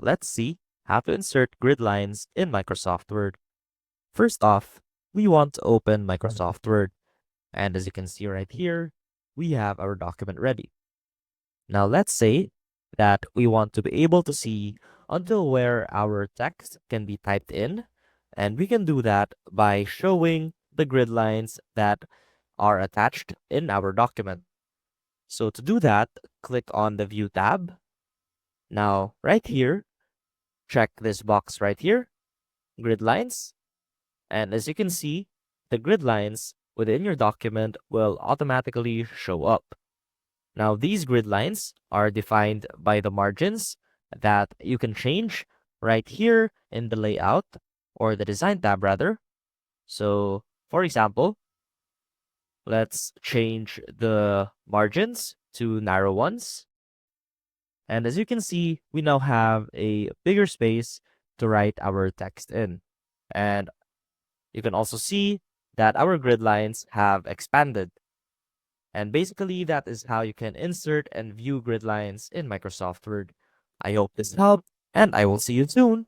let's see how to insert grid lines in Microsoft Word. First off, we want to open Microsoft Word. And as you can see right here, we have our document ready. Now let's say that we want to be able to see until where our text can be typed in. And we can do that by showing the grid lines that are attached in our document. So to do that, click on the View tab. Now, right here, check this box right here, Grid Lines. And as you can see, the grid lines within your document will automatically show up. Now, these grid lines are defined by the margins that you can change right here in the Layout or the Design tab rather. So, for example, let's change the margins to narrow ones. And as you can see, we now have a bigger space to write our text in. And you can also see that our grid lines have expanded. And basically, that is how you can insert and view grid lines in Microsoft Word. I hope this helped, and I will see you soon.